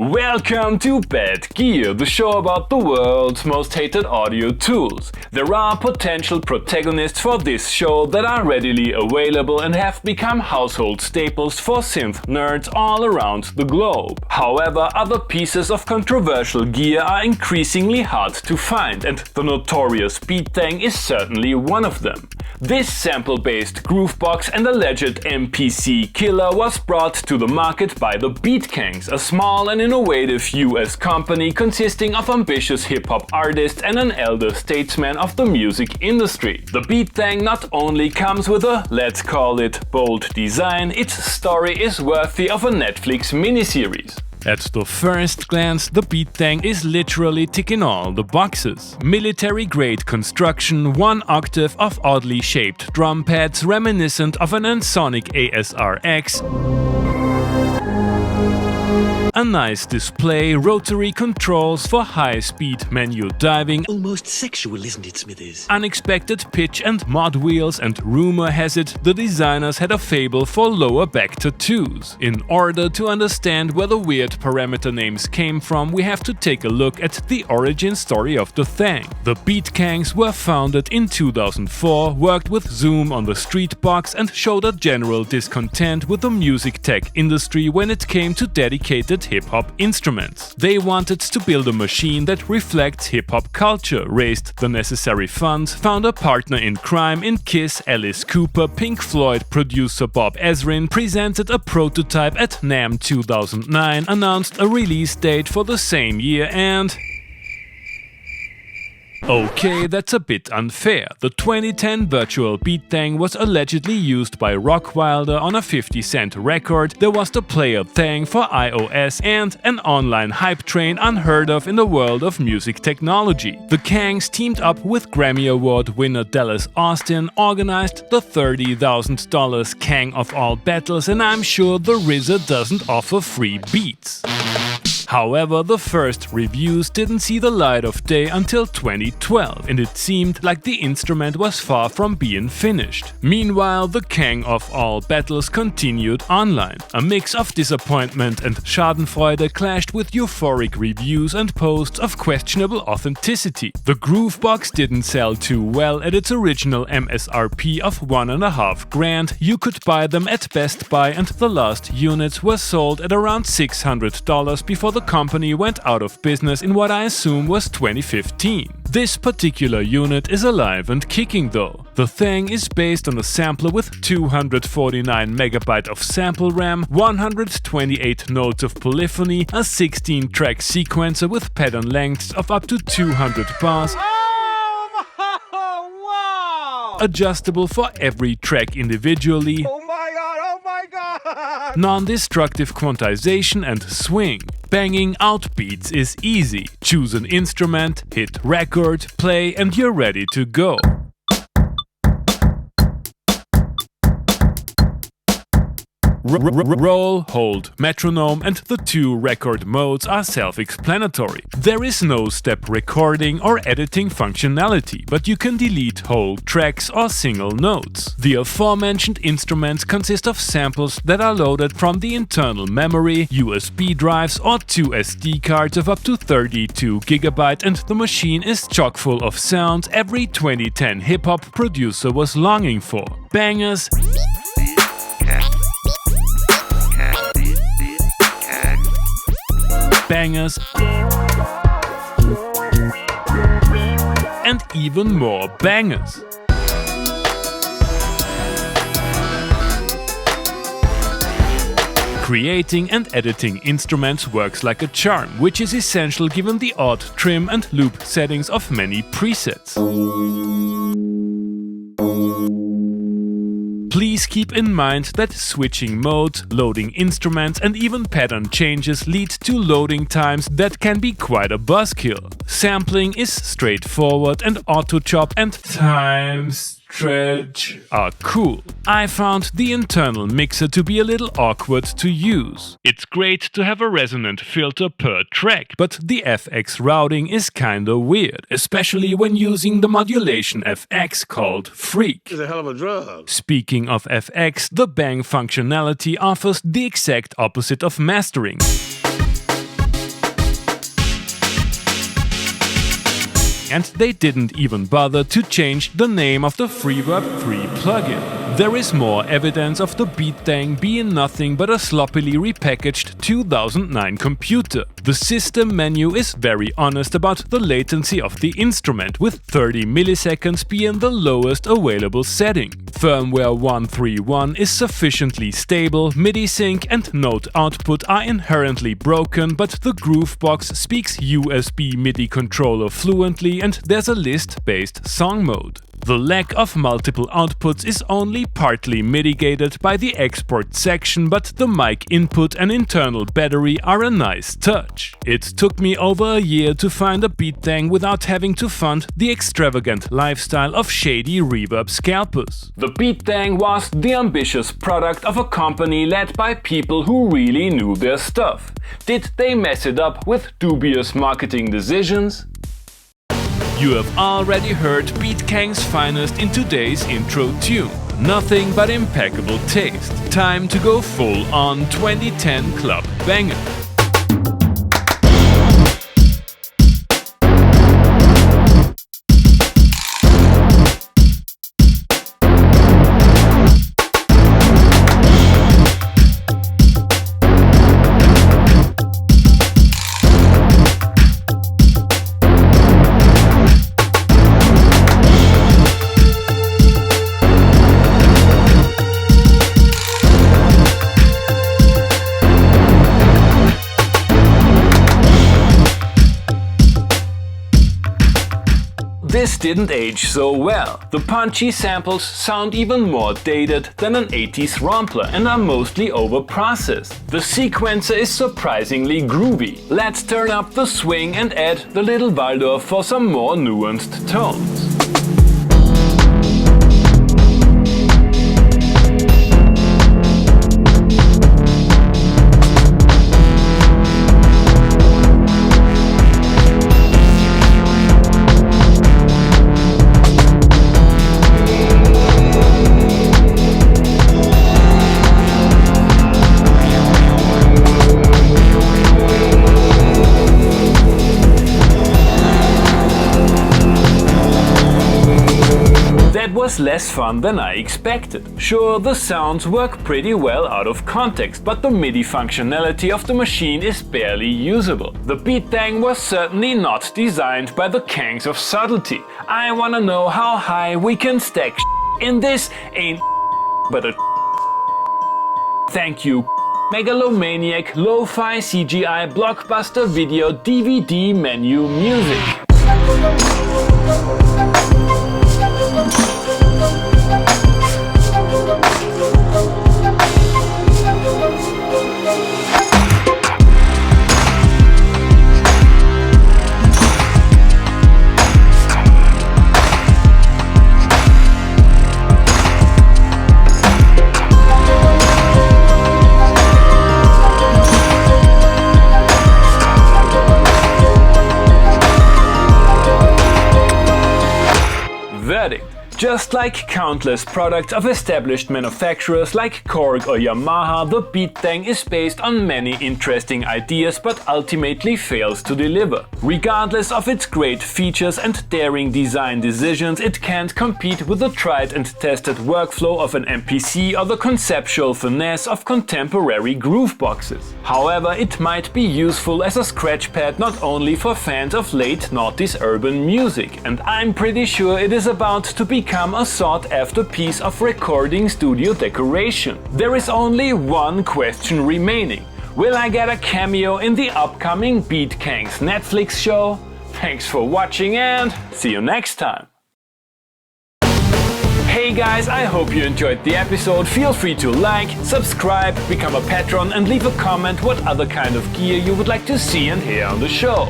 Welcome to Bad Gear, the show about the world's most hated audio tools. There are potential protagonists for this show that are readily available and have become household staples for synth nerds all around the globe. However, other pieces of controversial gear are increasingly hard to find, and the Notorious Beat Thang is certainly one of them. This sample-based groovebox and alleged MPC Killer was brought to the market by the Beat Kangz, a small and innovative US company consisting of ambitious hip-hop artists and an elder statesman of the music industry. The Beat Thang not only comes with a, let's call it, bold design, its story is worthy of a Netflix miniseries. At the first glance, the Beat Thang is literally ticking all the boxes. Military-grade construction, one octave of oddly shaped drum pads reminiscent of an Ensoniq ASRX, a nice display, rotary controls for high-speed menu diving, almost sexual, isn't it, Smithers? unexpected pitch and mod wheels, and rumor has it the designers had a fable for lower back tattoos. In order to understand where the weird parameter names came from, we have to take a look at the origin story of the Thang. The Beat Kangz were founded in 2004, worked with Zoom on the street box, and showed a general discontent with the music tech industry when it came to dedicated hip-hop instruments. They wanted to build a machine that reflects hip-hop culture, raised the necessary funds, found a partner in crime in Kiss, Alice Cooper, Pink Floyd producer Bob Ezrin, presented a prototype at NAMM 2009, announced a release date for the same year, and... okay, that's a bit unfair. The 2010 virtual Beat Thang was allegedly used by Rockwilder on a 50-cent record. There was the Player Thang for iOS and an online hype train unheard of in the world of music technology. The Kangz teamed up with Grammy Award winner Dallas Austin, organized the $30,000 Kang of all battles, and I'm sure the RZA doesn't offer free beats. However, the first reviews didn't see the light of day until 2012, and it seemed like the instrument was far from being finished. Meanwhile, the Kang of all battles continued online. A mix of disappointment and schadenfreude clashed with euphoric reviews and posts of questionable authenticity. The groovebox didn't sell too well at its original MSRP of $1.5 grand. You could buy them at Best Buy, and the last units were sold at around $600 before the company went out of business in what I assume was 2015. This particular unit is alive and kicking though. The Thang is based on a sampler with 249 MB of sample RAM, 128 notes of polyphony, a 16-track sequencer with pattern lengths of up to 200 bars, adjustable for every track individually, non-destructive quantization and swing. Banging out beats is easy. Choose an instrument, hit record, play, and you're ready to go. Roll, hold, metronome, and the two record modes are self-explanatory. There is no step recording or editing functionality, but you can delete whole tracks or single notes. The aforementioned instruments consist of samples that are loaded from the internal memory, USB drives, or two SD cards of up to 32 GB, and the machine is chock full of sounds every 2010 hip-hop producer was longing for. Bangers, bangers, and even more bangers. Creating and editing instruments works like a charm, which is essential given the odd trim and loop settings of many presets. Please keep in mind that switching modes, loading instruments, and even pattern changes lead to loading times that can be quite a buzzkill. Sampling is straightforward, and auto-chop and time stretch are cool. I found the internal mixer to be a little awkward to use. It's great to have a resonant filter per track, but the FX routing is kinda weird, especially when using the modulation FX called Freak. It's a hell of a drug. Speaking of FX, the bang functionality offers the exact opposite of mastering. and they didn't even bother to change the name of the Freeverb 3 plugin. There is more evidence of the Beat Thang being nothing but a sloppily repackaged 2009 computer. The system menu is very honest about the latency of the instrument, with 30 milliseconds being the lowest available setting. Firmware 131 is sufficiently stable, MIDI sync and note output are inherently broken, but the Groovebox speaks USB MIDI controller fluently and there's a list-based song mode. The lack of multiple outputs is only partly mitigated by the export section, but the mic input and internal battery are a nice touch. It took me over a year to find a Beat Thang without having to fund the extravagant lifestyle of shady reverb scalpers. The Beat Thang was the ambitious product of a company led by people who really knew their stuff. Did they mess it up with dubious marketing decisions? You have already heard Beat Kang's finest in today's intro tune. Nothing but impeccable taste. Time to go full on 2010 club banger. This didn't age so well. The punchy samples sound even more dated than an 80s rompler and are mostly overprocessed. The sequencer is surprisingly groovy. Let's turn up the swing and add the little Waldorf for some more nuanced tones. Was less fun than I expected. Sure, the sounds work pretty well out of context, but the MIDI functionality of the machine is barely usable. The Beat Thang was certainly not designed by the Kangs of subtlety. I wanna know how high we can stack in this ain't but a thank you. Megalomaniac lo-fi CGI blockbuster video DVD menu music. Verdict. Just like countless products of established manufacturers like Korg or Yamaha, the Beat Thang is based on many interesting ideas but ultimately fails to deliver. Regardless of its great features and daring design decisions, it can't compete with the tried and tested workflow of an MPC or the conceptual finesse of contemporary groove boxes. However, it might be useful as a scratchpad not only for fans of late noughties urban music, and I'm pretty sure it is about to become a sought-after piece of recording studio decoration. There is only one question remaining. Will I get a cameo in the upcoming Beat Kangz Netflix show? Thanks for watching and see you next time! Hey guys, I hope you enjoyed the episode. Feel free to like, subscribe, become a patron and leave a comment what other kind of gear you would like to see and hear on the show.